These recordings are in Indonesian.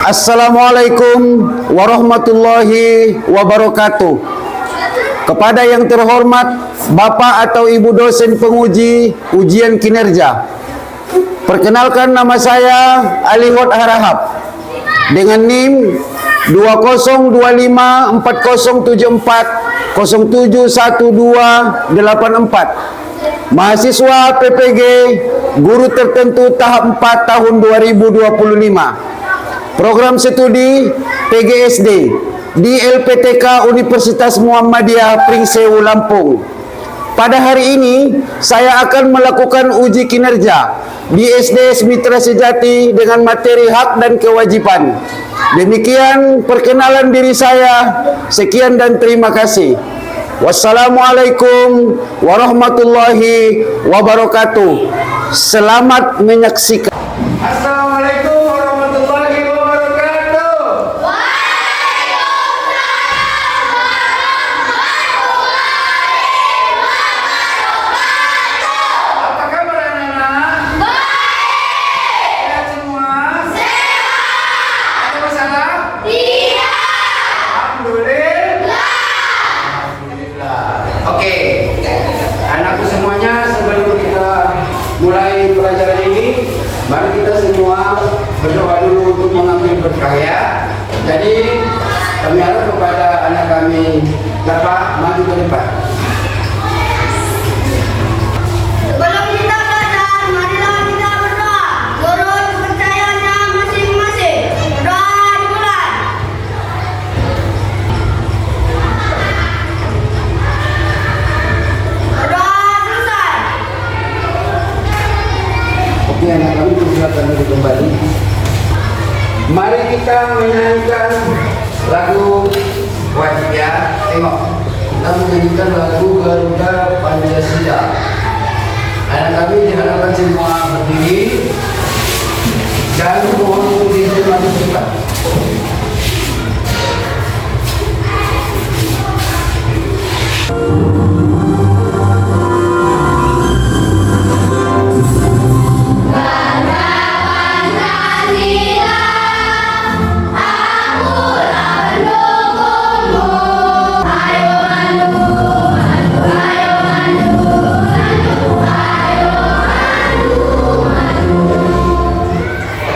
Assalamualaikum warahmatullahi wabarakatuh. Kepada yang terhormat Bapak atau Ibu dosen penguji ujian kinerja, perkenalkan nama saya Alihot Harahap dengan NIM 204074071284, mahasiswa PPG Guru Tertentu tahap 4 tahun 2025. Program studi PGSD di LPTK Universitas Muhammadiyah Pringsewu Lampung. Pada hari ini saya akan melakukan uji kinerja di SDS Mitra Sejati dengan materi hak dan kewajiban. Demikian perkenalan diri saya. Sekian dan terima kasih. Wassalamualaikum warahmatullahi wabarakatuh. Selamat menyaksikan. Assalamualaikum warahmatullahi wabarakatuh. Apa kabar anak-anak? Sehat semua? Ada masalah? Alhamdulillah. Oke, anakku semuanya, sebelum kita mulai pelajaran ini, mari kita semua berdoa dulu untuk mengambil berkah ya. Jadi kami harap kepada anak kami dapat maju ke depan. Sebelum kita belajar, marilah kita berdoa. Menurut kepercayaannya masing-masing. Doa dimulai. Berdoa selesai. Oke, anak kami silakan duduk kembali. Mari kita menyanyikan lagu wajib ya. Tengok, kita menyanyikan lagu Garuda Pancasila. Anak kami diharapkan semua berdiri dan mohon untuk diri maju cepat.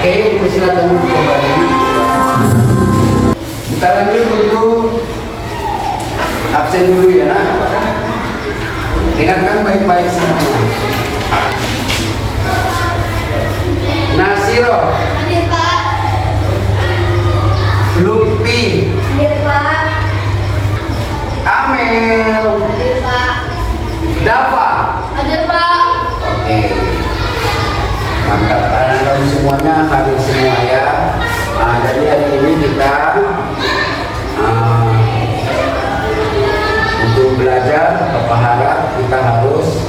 Oke, silakan kembali. Kita lanjut untuk absen dulu ya nak. Dengarkan baik-baik semua. Nasiro, Hadir Pak. Lupi, Hadir Pak. Amel, Hadir Pak. Dava. Hadir Pak. Oke. Mantap, anak-anak semuanya hadir semua ya. Jadi hari ini kita untuk belajar, Bapak harap kita harus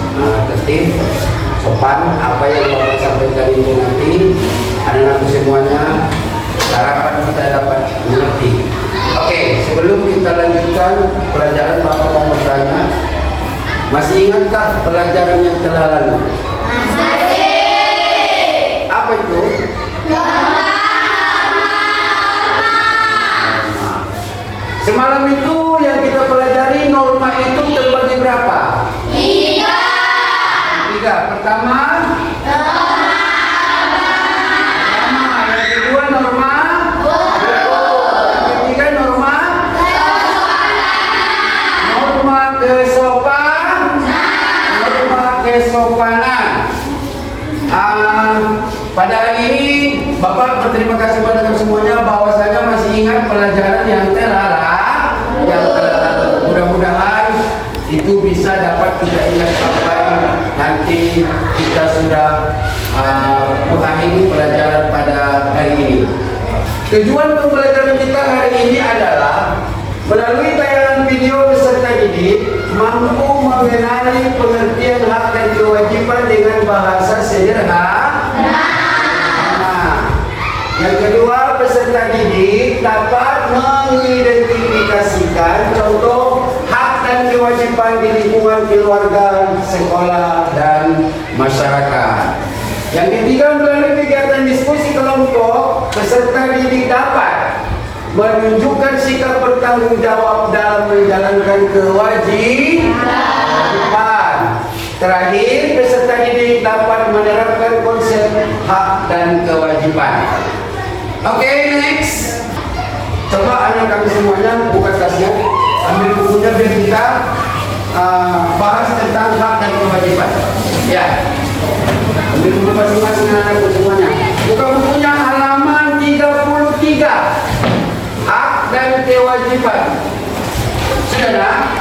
tertib, sopan. Apa yang Bapak sampaikan ini nanti anak-anak semuanya harapan kita dapat mengerti. Oke, sebelum kita lanjutkan pelajaran, Bapak mau bertanya, masih ingatkah pelajaran yang telah lalu? Apa itu? Semalam itu yang kita pelajari norma itu terbagi berapa? 3. Pertama, yang kedua norma, yang ketiga norma kesopanan. Pada hari ini Bapak berterima kasih kepada kalian semuanya bahwasanya masih ingat pelajaran yang telah lalu. Mudah-mudahan itu bisa dapat kita ingat sampai nanti kita sudah mengakhiri pelajaran pada hari ini. Tujuan pembelajaran kita hari ini adalah melalui tayangan video beserta didik mampu mengenali pengertian hak dan kewajiban dengan bahasa sederhana. Yang kedua, peserta didik dapat mengidentifikasikan contoh hak dan kewajiban di lingkungan keluarga, sekolah, dan masyarakat. Yang ketiga, melalui kegiatan diskusi kelompok, peserta peserta didik dapat menunjukkan sikap bertanggung jawab dalam menjalankan kewajiban. Terakhir, peserta didik dapat menerapkan konsep hak dan kewajiban. Oke, next. Coba anak kami semuanya buka tasnya, ambil bukunya biar kita bahas tentang hak dan kewajiban. Ya, ambil buku masing-masing anak semuanya. Buka bukunya halaman 33. Hak dan kewajiban. Sudah nak?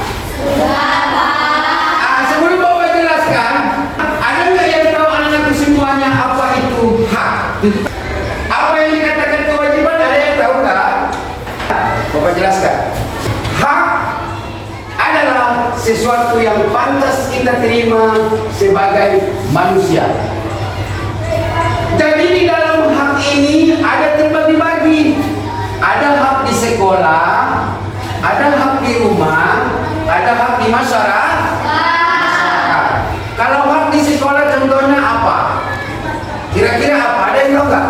Sebelum Bapak jelaskan, ada nggak yang tahu anak-anak semuanya apa itu hak? Apa yang dikatakan kewajiban? Ada yang tahu nggak? Bapak jelaskan. Hak adalah sesuatu yang pantas kita terima sebagai manusia. Jadi di dalam hak ini ada terbagi-bagi. Ada hak di sekolah, ada hak di rumah, ada hak di masyarakat. Kalau hak di sekolah contohnya apa? Kira-kira apa? Ada yang tahu nggak?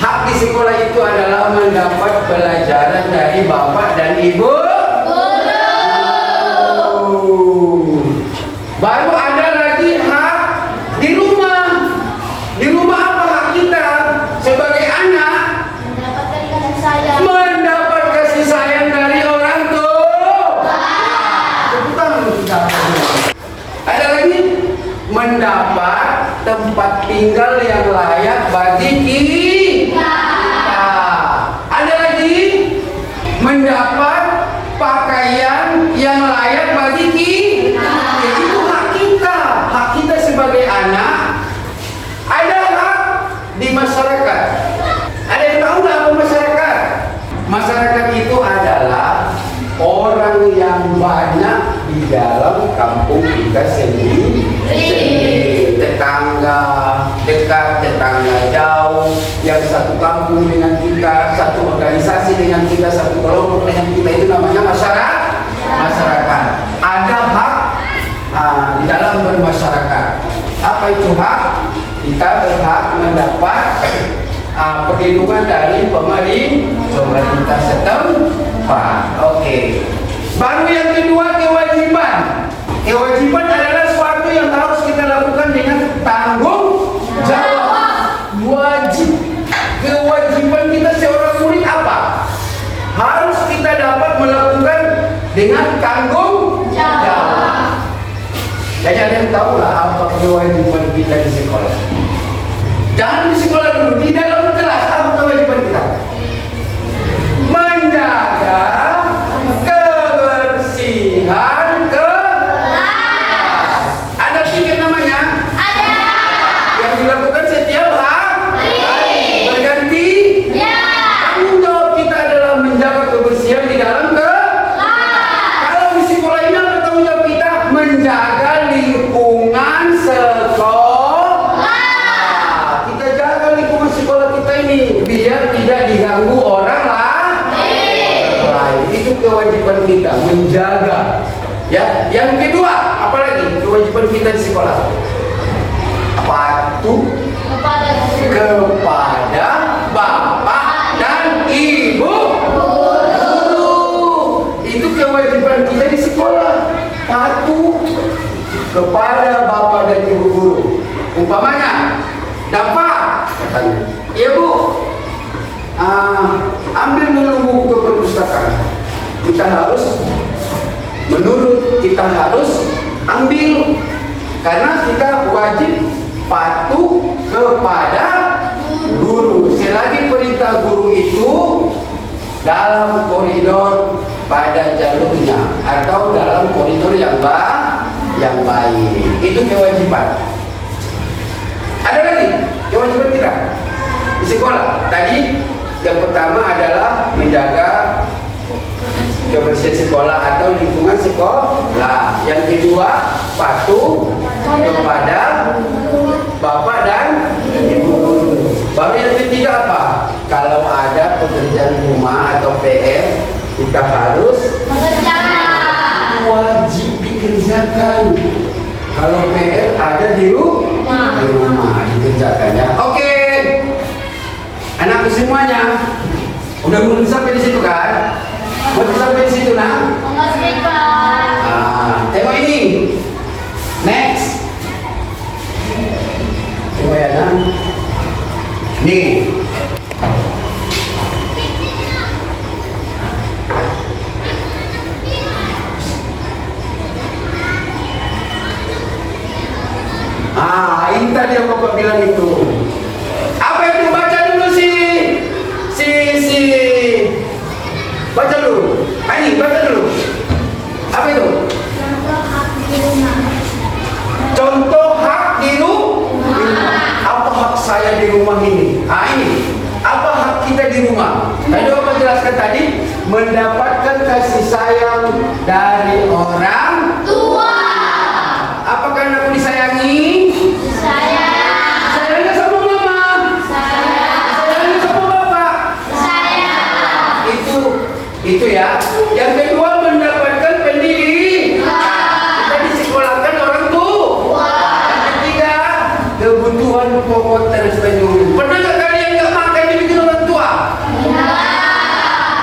Hak di sekolah itu adalah mendapat pelajaran dari bapak dan ibu. Baru ada lagi hak di rumah. Di rumah apa hak kita sebagai anak? Mendapat kasih sayang dari orang tua. Ada lagi mendapat tempat tinggal yang layak bagi kita. Ada lagi mendapat pakaian yang layak bagi kita. Itu hak kita. Hak kita sebagai anak. Ada hak di masyarakat. Ada yang tahu nggak apa masyarakat? Masyarakat itu adalah orang yang banyak di dalam kampung kita sendiri. Tetangga dekat, tetangga jauh, yang satu kampung dengan kita, satu organisasi dengan kita, satu kelompok dengan kita, itu namanya masyarakat. Ada hak di dalam bermasyarakat. Apa itu hak? Kita berhak mendapat perlindungan dari pemerintah setempat. Oke. Baru yang kedua, kewajiban. Kewajiban adalah sesuatu yang harus kita lakukan dengan tanggung jawab. Wajib. Kewajiban kita seorang murid apa? Harus kita dapat melakukan dengan tanggung jawab. Jadi ada yang tahu lah apa kewajiban kita di sekolah. Jangan di sekolah dulu, di dalam kelas apa kewajiban kita? Menjaga kebersihan kelas. Ada tiket namanya? Ada. Yang dilakukan setiap hari. Berganti? Ya. Tanggung jawab kita adalah menjaga kebersihan di dalam kelas. Kalau di sekolah ini apa tanggung jawab kita? Menjaga lingkungan sekolah. Biar tidak diganggu orang lain. Itu kewajiban kita, menjaga. Ya, yang kedua, apalagi kewajiban kita di sekolah? Patuh kepada bapak dan ibu guru. Itu kewajiban kita di sekolah. Patuh kepada bapak dan ibu guru. Umpamanya, dapat katanya, iya bu, ambil dulu buku ke perpustakaan. Kita harus menurut, kita harus ambil, karena kita wajib patuh kepada guru. Selagi perintah guru itu dalam koridor pada jalurnya atau dalam koridor yang baik, itu kewajiban. Ada lagi kewajiban kita di sekolah. Tadi yang pertama adalah menjaga kebersihan sekolah atau lingkungan sekolah. Yang kedua, patuh kepada bapak dan ibu guru. Baru yang ketiga apa? Kalau ada pekerjaan rumah atau PR, kita harus wajib dikerjakan. Kalau PR ada di rumah dikerjakan ya. Oke. Anakku semuanya, udah belum sampai di situ kan? Mau sampai di situ nak? Makasih Pak. Tengok ini. Next. Tengok ya nak. Nih. Ini tadi yang Bapak bilang itu. Apa itu? Baca dulu si baca dulu. Ini baca dulu. Apa itu? Contoh hak di rumah. Apa hak saya di rumah ini? Ini. Apa hak kita di rumah? Tadi Bapak jelaskan tadi, mendapatkan kasih sayang dari orang Tua. Apakah anakku disayangi? Sayang. Sayangnya sama mama. Sayang. Sayangnya sama bapak. Sayang. Itu ya. Yang kedua, mendapatkan pendidikan. Kita disekolahkan orang tua. Yang ketiga, kebutuhan pokok terpenuhi. Pernah nggak kalian nggak makan dibikin orang tua?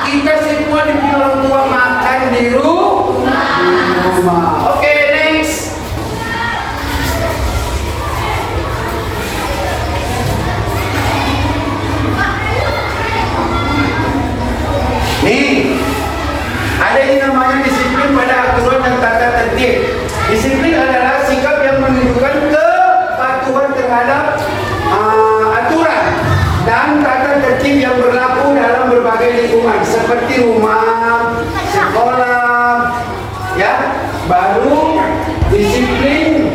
Kita semua dibikin orang tua makan di rumah. Oke, next. Nih, ada yang namanya disiplin pada aturan dan tata tertib. Disiplin adalah sikap yang menunjukkan kepatuhan terhadap aturan dan tata tertib yang berlaku dalam berbagai lingkungan seperti rumah, sekolah, ya. Baru disiplin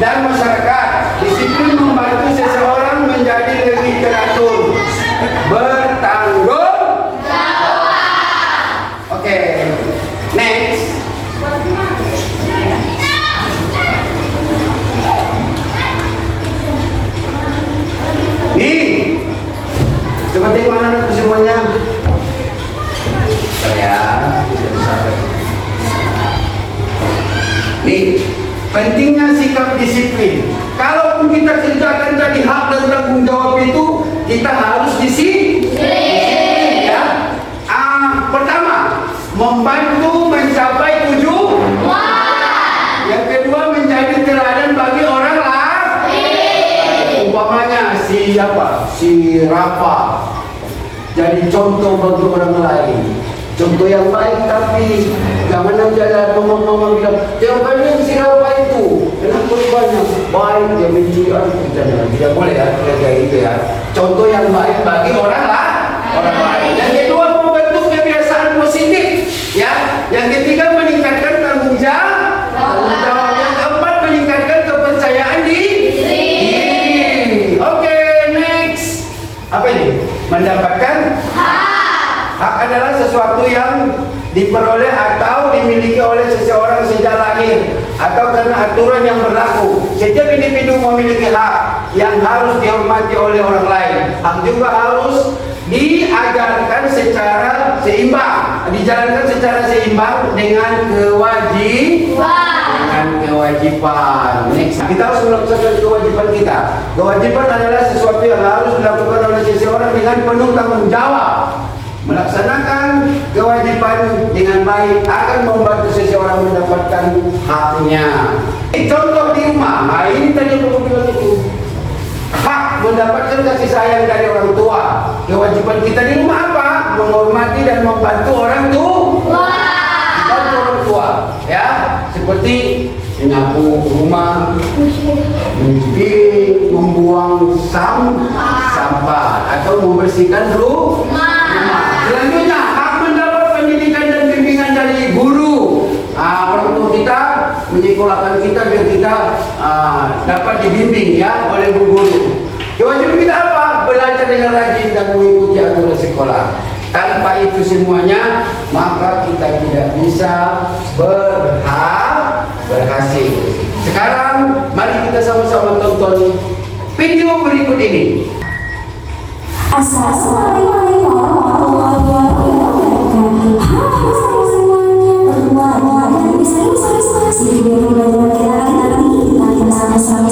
dan masyarakat. Disiplin membantu seseorang menjadi lebih teratur, bertanggung jawab. Oke, next. Nih, coba tengok anak-anakku semuanya. Ya, nih, pentingnya sikap disiplin. Kalaupun kita kerjakan tadi hak dan tanggung jawab itu, kita harus disiplin. Ya. Pertama, membantu mencapai tujuan. Yang kedua, menjadi teladan bagi orang lain. Umpamanya si Rafa jadi contoh bagi orang lain. Contoh yang baik, tapi jangan jalan ngomong-ngomong bilang jawabannya si Rafa itu kenapa banyak baik dia menjian tidak boleh ya kayak gitu ya. Contoh yang baik bagi orang lain. Yang kedua, membentuk kebiasaan positif ya. Yang ketiga, meningkatkan tanggung jawab. Yang keempat, meningkatkan kepercayaan diri. Oke, next. Apa ini? Mendapatkan hak adalah sesuatu yang diperoleh atau dimiliki oleh seseorang sejak lahir atau karena aturan yang berlaku. Setiap individu memiliki hak yang harus dihormati oleh orang lain. Hak juga harus dijalankan secara seimbang dengan kewajiban. Next, kita harus melaksanakan kewajiban kita. Kewajiban adalah sesuatu yang harus dilakukan oleh seseorang dengan penuh tanggung jawab. Melaksanakan kewajiban dengan baik akan membantu seseorang mendapatkan haknya. Contoh di rumah, ini tadi yang aku bilang itu. Hak mendapatkan kasih sayang dari orang tua. Kewajiban kita di rumah apa? Menghormati dan membantu orang tua. Membantu orang tua, ya. Seperti menyapu rumah, mencuci, membuang sampah atau membersihkan rumah. Selanjutnya, hak mendapat pendidikan dan bimbingan dari guru. Orang tua kita menyekolahkan kita biar kita dapat dibimbing ya oleh guru. Kewajiban kita apa? Belajar dengan rajin dan mengikuti aturan sekolah. Tanpa itu semuanya, maka kita tidak bisa berhasil. Sekarang, mari kita sama-sama tonton video berikut ini. Assalamualaikum warahmatullahi wabarakatuh. Halo semuanya, bertemu lagi di saya. Sedikit belajar kita nanti kita sama-sama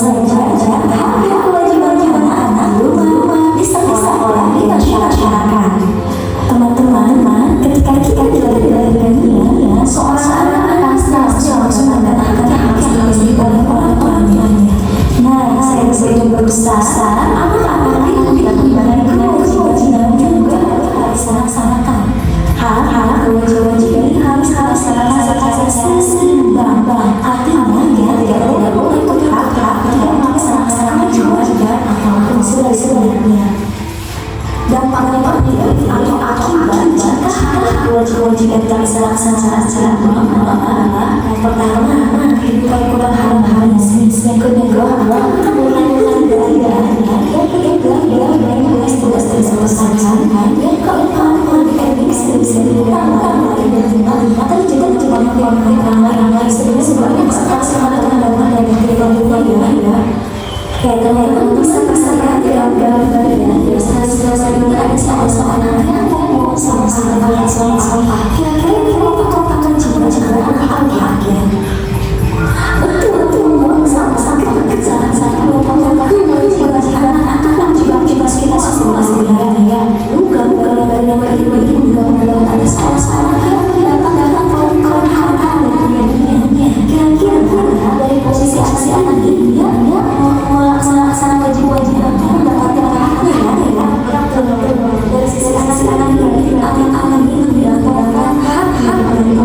begitu berusaha, anak-anak itu tidak kembali ke kewajiban juga harus dilaksanakan. Hal-hal kewajiban ini harus dilaksanakan seimbang. Artinya dia tidak boleh berhak tidak melaksanakan kewajiban apapun sebenarnya. Dampak atau akibat jika hal kewajiban tidak dilaksanakan secara adalah pertama, kehidupan kurang harmonis. Yang kedua, pengurangan dari tugas diselesaikan. Yang keempat, bisa dilakukan atau juga yang lain sebelumnya semangat dan kehidupan karena memang bisa-bisa tidak berbeda selesai ada soal-soal yang sama-sama kira-kira kita akan coba akhir betul membuang sama-sama pekerjaan satu juga kita semua sebenarnya bukan yang ada soal-soal yang datang kawan-kawan kira-kira dari posisi anak ini melaksanakan kewajiban dari sisi anak ini anak itu mendapatkan hak itu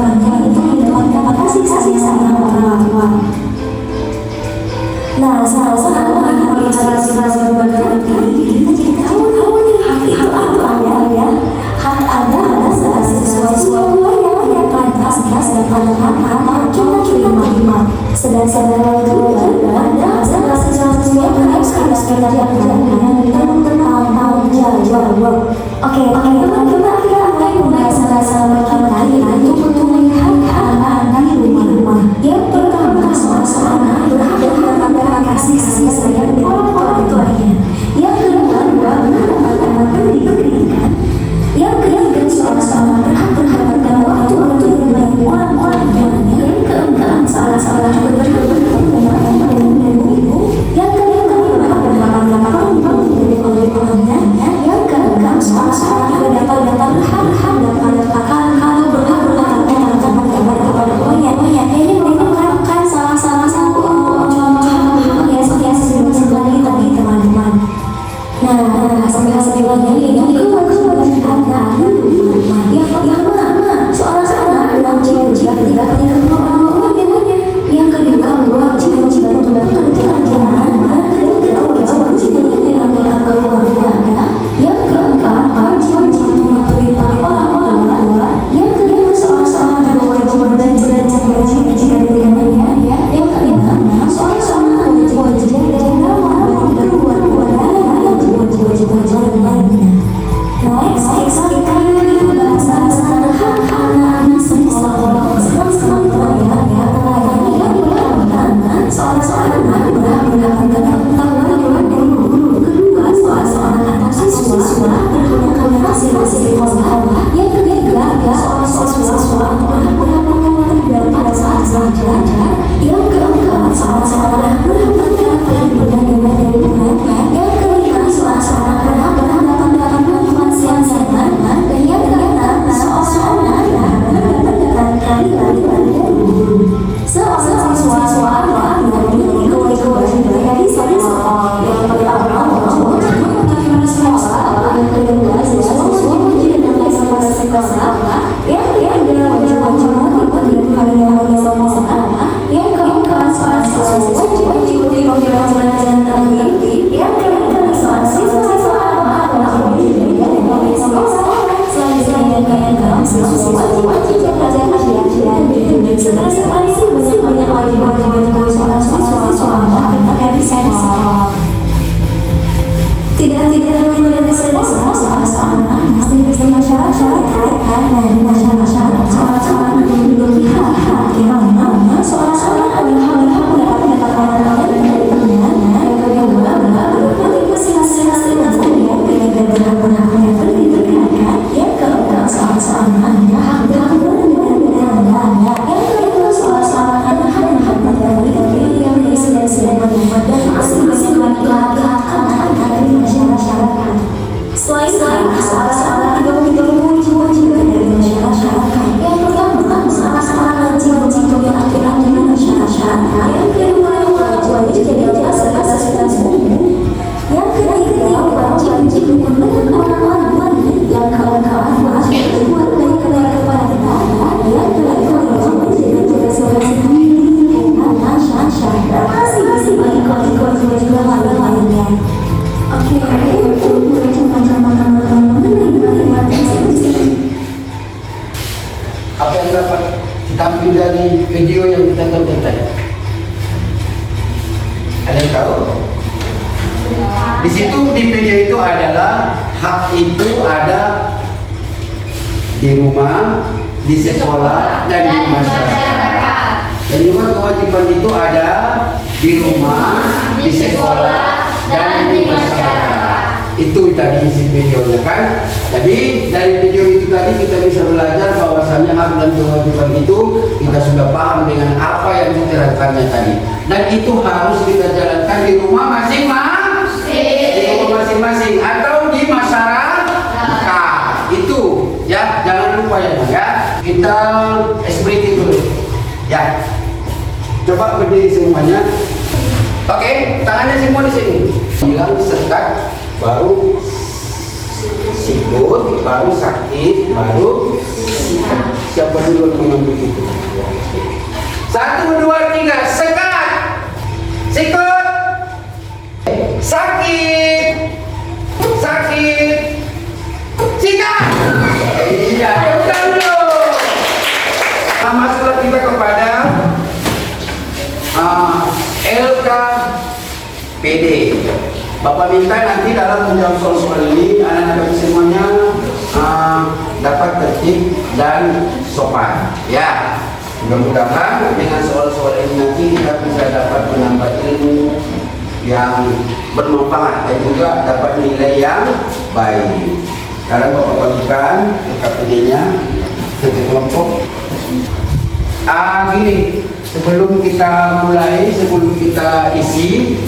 mendapatkan kasih sayang orang tua. Nah, salah-salah kita jadi tahu nih hak itu apa ya? Hak ada sesuatu yang pantas dan pantas kita terima. Sedang-sedang juga ada sesuatu yang harus kita lakukan tentang jawab. Oke, teman-teman kita mulai membahas kita untuk melihat anak-anak di rumah. Yang pertama, soal berhak mendapatkan kasih sayang dari orang tuanya. Yang kedua, mendapatkan pendidikan. Yang ketiga, soal berhak mendapatkan waktu untuk bermain orang tuanya. Yang keempat, soal berhak mendapatkan ibu. Yang kelima, mendapatkan pengumumannya. Yang keenam, soal dapat hak kalau berhak mendapatkan kepada tuanya. Ini merupakan salah satu contoh hias-hias sekali tadi teman-teman. Nah, hasil-hasilnya ini kewajiban yang mana soal-soal dalam kewajiban tidak punya kewajiban. Yang kedua, kewajiban untuk pekerjaan. Yang ketiga, kewajiban keluarga. Yang keempat, kewajiban memperintah orang tua. Yang kelima, soal-soal kewajiban jika dirinya. Yang kelima, soal-soal kewajiban kewajiban lainnya. Next, kita bahas anak-anak sekolah. Senang-senang soal-soal anak mendapatkan pengetahuan dari guru. Kedua, soal-soal anak siswa mendapatkan hasil-hasil sekolah. Yang ketiga, soal-soal mendapatkan pada saat belajar. Yang keempat, soal-soal mendapatkan perlindungan dari Tuhan. Yang kelima, soal-soal mendapatkan manfaat siang-siang. Dan yang keenam, soal mendapatkan kali-kali dari guru. Soal-soal kewajiban dari sekolah. Yang pertama, bagaimana sekolah. Yang kedua, sekolah. Yang ketiga, yang keempat, soal wajib pembelajaran tadi. Yang kelima, soal siswa selanjutnya yang keenam, siswa wajib belajar hadiah. Setelah sekali sih banyak wajib soal siswa tidak menjadi soal masyarakat dari masyarakat soal memiliki hak yang mana soal hal-hal mendapatkan dari temannya. Yang kedua, menikmati hasil yang benar-benar pendidikan. Yang keempat, soal hanya hak yang kelima, soal hak dari yang disediakan dan masing-masing laki-laki anak-anak dari masyarakat. Selain soal kewajiban dari masyarakat. Oke, Apa yang dapat kita ambil dari video yang kita tonton tadi? Ada yang tahu? Di situ di video itu adalah hak itu ada di rumah, di sekolah, dan di masyarakat. Dan juga kewajiban itu ada di rumah, di sekolah, dan di masyarakat. Itu tadi isi videonya kan. Jadi dari video itu tadi kita bisa belajar bahwasannya hak dan kewajiban itu kita sudah paham dengan apa yang diterangkannya tadi. Dan itu harus kita jalankan di rumah masing-masing atau di masyarakat. Itu ya, jangan lupa ya. Kita breathing dulu. Ya. Coba berdiri semuanya. Oke, tangannya semua di sini. Bilang sekat, baru sikut, baru sakit, baru siapa dulu yang mengambil itu? 1, 2, 3, sekat, sikut, sakit, sikat. Iya, udah dulu. Masuklah kita kepada LKPD. Bapak minta nanti dalam menjawab soal-soal ini anak-anak semuanya dapat tertib dan sopan. Ya, mudah-mudahan dengan soal-soal ini nanti kita bisa dapat menambah ilmu yang bermanfaat dan juga dapat nilai yang baik. Sekarang Bapak bagikan KPD-nya ke kelompok. Gini, sebelum kita mulai, sebelum kita isi,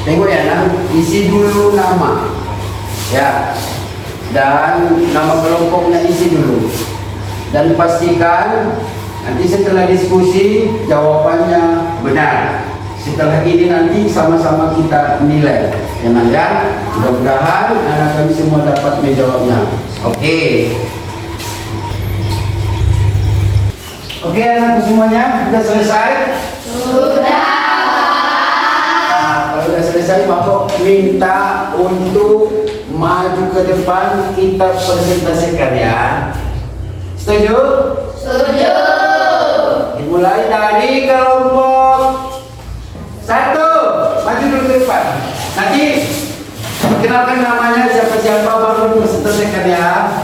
tengok ya, isi dulu nama, ya, dan nama kelompoknya isi dulu, dan pastikan nanti setelah diskusi jawabannya benar. Setelah ini nanti sama-sama kita nilai, ya. Mudah-mudahan anak kami semua dapat menjawabnya. Oke, anak semuanya sudah selesai? Sudah. Kalau sudah selesai, Bapak minta untuk maju ke depan, kita presentasikan ya. Setuju? Setuju. Dimulai dari kelompok 1. Maju dulu ke depan. Nanti kenalkan namanya siapa-siapa, baru presentasikan ya.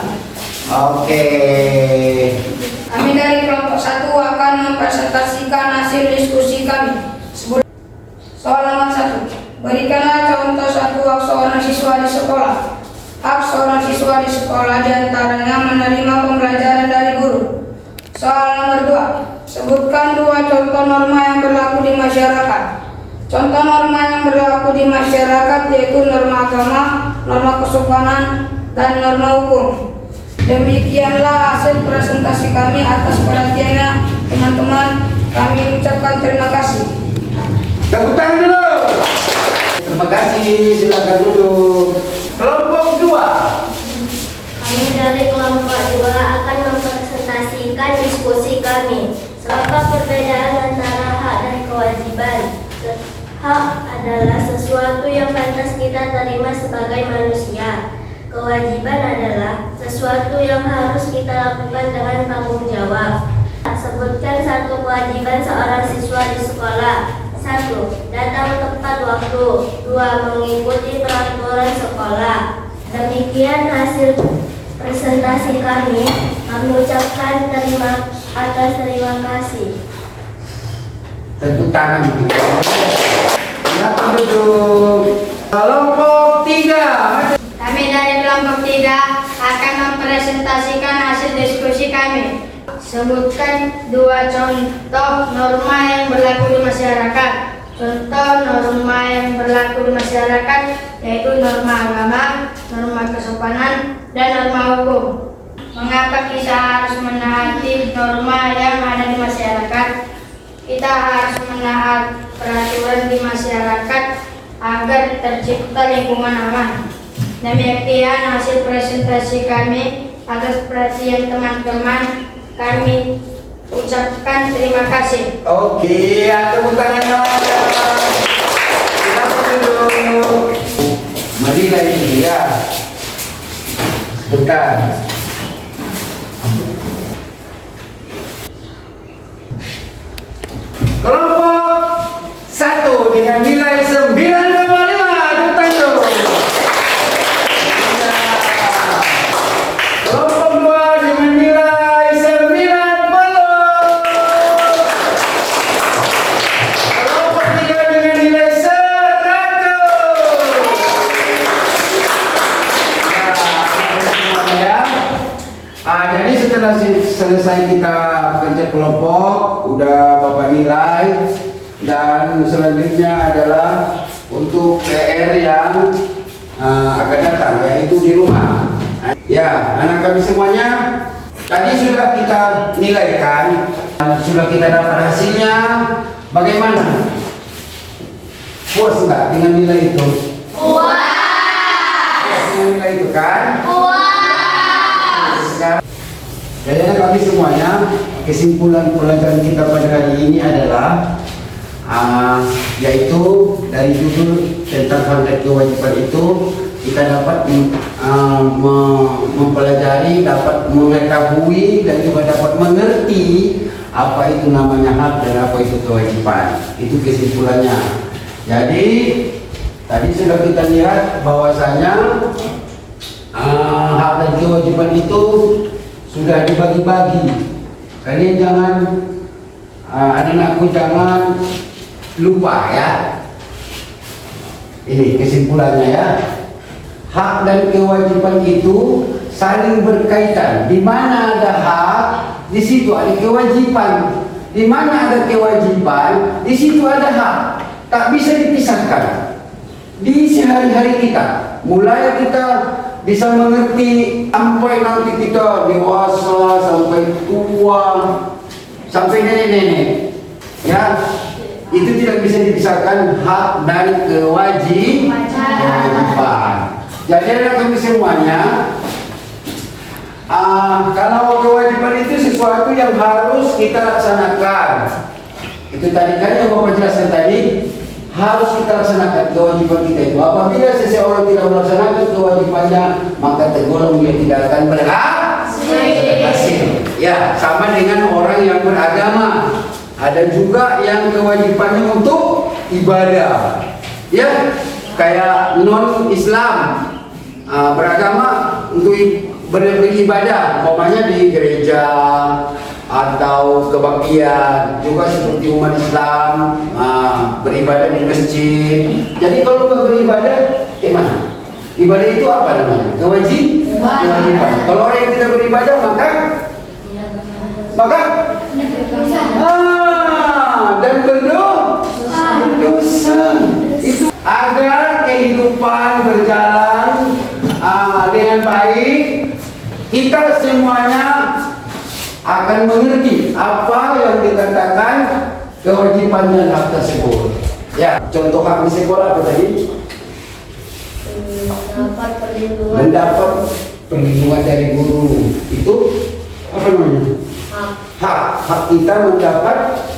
Oke. Kami dari kelompok 1 akan mempresentasikan hasil diskusi kami. Soal nomor 1. Berikanlah contoh satu hak seorang siswa di sekolah. Hak seorang siswa di sekolah diantaranya menerima pembelajaran dari guru. Soal nomor 2. Sebutkan 2 contoh norma yang berlaku di masyarakat. Contoh norma yang berlaku di masyarakat yaitu norma agama, norma kesopanan, dan norma hukum. Demikianlah hasil presentasi kami. Atas perhatiannya teman-teman, kami ucapkan terima kasih. Tepuk tangan dulu. Terima kasih, silakan duduk. Kelompok 2. Kami dari kelompok 2 akan mempresentasikan diskusi kami. Apa perbedaan antara hak dan kewajiban? Hak adalah sesuatu yang pantas kita terima sebagai manusia. Kewajiban adalah sesuatu yang harus kita lakukan dengan tanggung jawab. Sebutkan 1 kewajiban seorang siswa di sekolah. 1. Datang tepat waktu. 2. Mengikuti peraturan sekolah. Demikian hasil presentasi kami. Kami ucapkan terima kasih. Tepuk tangan. Silakan duduk. Kelompok 3. Kami dari kelompok 3 akan mempresentasikan hasil diskusi kami. Sebutkan 2 contoh norma yang berlaku di masyarakat. Contoh norma yang berlaku di masyarakat yaitu norma agama, norma kesopanan, dan norma hukum. Mengapa kita harus menaati norma yang ada di masyarakat? Kita harus menaati peraturan di masyarakat agar tercipta lingkungan aman. Demikian hasil presentasi kami. Atas perhatian teman-teman, kami ucapkan terima kasih. Oke, tepuk tangan. Silakan duduk. Ya. Bentar. Kelompok 1 dengan nilai 9,5. Tepuk tangan. Kelompok 2 dengan nilai 90. Kelompok 3 dengan nilai 100. Jadi setelah selesai kita pencet kelompok, udah Bapak nilai, dan selanjutnya adalah untuk PR yang akan datang, yaitu di rumah. Ya, anak kami semuanya, tadi sudah kita nilaikan, sudah kita dapat hasilnya. Bagaimana? Puas nggak dengan nilai itu? Puas dengan nilai itu kan? Jadi kami semuanya, kesimpulan pelajaran kita pada hari ini adalah yaitu dari judul tentang hak dan kewajiban itu kita dapat mempelajari, dapat mengetahui dan juga dapat mengerti apa itu namanya hak dan apa itu kewajiban. Itu kesimpulannya. Jadi tadi sudah kita lihat bahwasanya hak dan kewajiban itu sudah dibagi-bagi. Kalian jangan, anak-anakku jangan lupa ya. Ini kesimpulannya ya. Hak dan kewajiban itu saling berkaitan. Di mana ada hak, di situ ada kewajiban. Di mana ada kewajiban, di situ ada hak. Tak bisa dipisahkan. Di sehari-hari kita, mulai kita bisa mengerti sampai nanti kita dewasa, sampai tua, sampai nenek-nenek, ya, itu tidak bisa dipisahkan hak dan kewajiban. Jadi anak kami semuanya, kalau kewajiban itu sesuatu yang harus kita laksanakan. Itu tadi kan yang Bapak jelaskan tadi. Harus kita laksanakan kewajiban kita itu. Apabila seseorang tidak melaksanakan kewajibannya, maka tergolong dia tidak akan berhasil. Ya, sama dengan orang yang beragama. Ada juga yang kewajibannya untuk ibadah. Ya, kayak non-Islam beragama untuk beribadah, umpamanya di gereja atau kebaktian, juga seperti umat Islam beribadah di masjid. Jadi kalau beribadah, mana? Ibadah itu apa namanya? Kewajiban. Kalau orang yang tidak beribadah maka dan berdosa. Itu agar kehidupan berjalan dengan baik, kita semuanya akan mengerti apa yang dikatakan kewajiban dan hak tersebut. Ya, contoh hak di sekolah apa tadi? Mendapat perlindungan dari guru. Itu apa namanya? Hak kita mendapat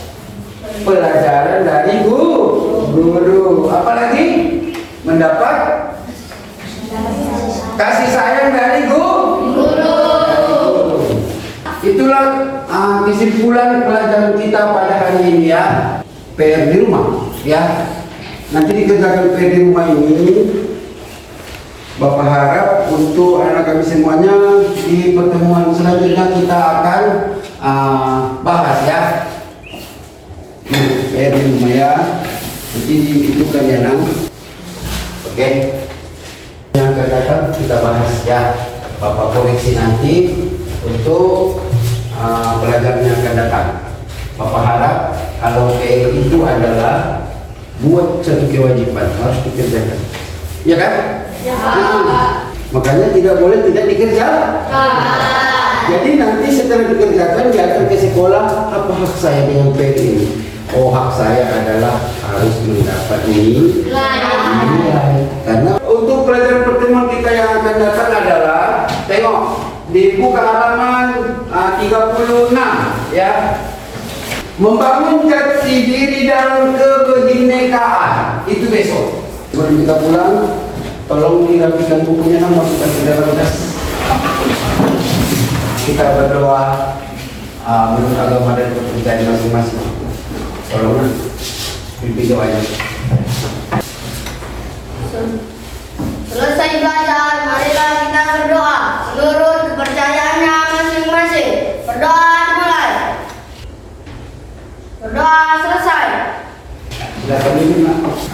pelajaran dari guru. Apalagi mendapat kasih sayang dari guru. Itulah kesimpulan pelajaran kita pada hari ini ya. PR di rumah ya. Nanti dikerjakan PR di rumah ini. Bapak harap untuk anak kami semuanya di pertemuan selanjutnya kita akan bahas ya. PR di rumah ya. Nanti itu kalian oke. Yang akan datang kita bahas ya. Bapak koreksi nanti untuk pelajaran yang akan datang. Bapak harap kalau PR itu adalah buat satu kewajiban harus dikerjakan, ya kan? Ya. Makanya tidak boleh tidak dikerjakan. Jadi nanti setelah dikerjakan datang ke sekolah, apa hak saya dengan PR ini? Oh, hak saya adalah harus mendapat nilai. Karena untuk pelajaran pertemuan kita yang akan datang adalah tengok di buka halaman 36 ya. Membangun jati diri dalam kebinekaan. Itu besok. Sebelum kita pulang, Tolong dirapikan bukunya, masukkan ke dalam tas. Kita berdoa menurut agama dan kepercayaan masing-masing. Tolong pimpin doanya. Selesai belajar, marilah kita berdoa menurut kepercayaannya masing-masing. Berdoa dimulai. Berdoa selesai. Silakan ini, Pak.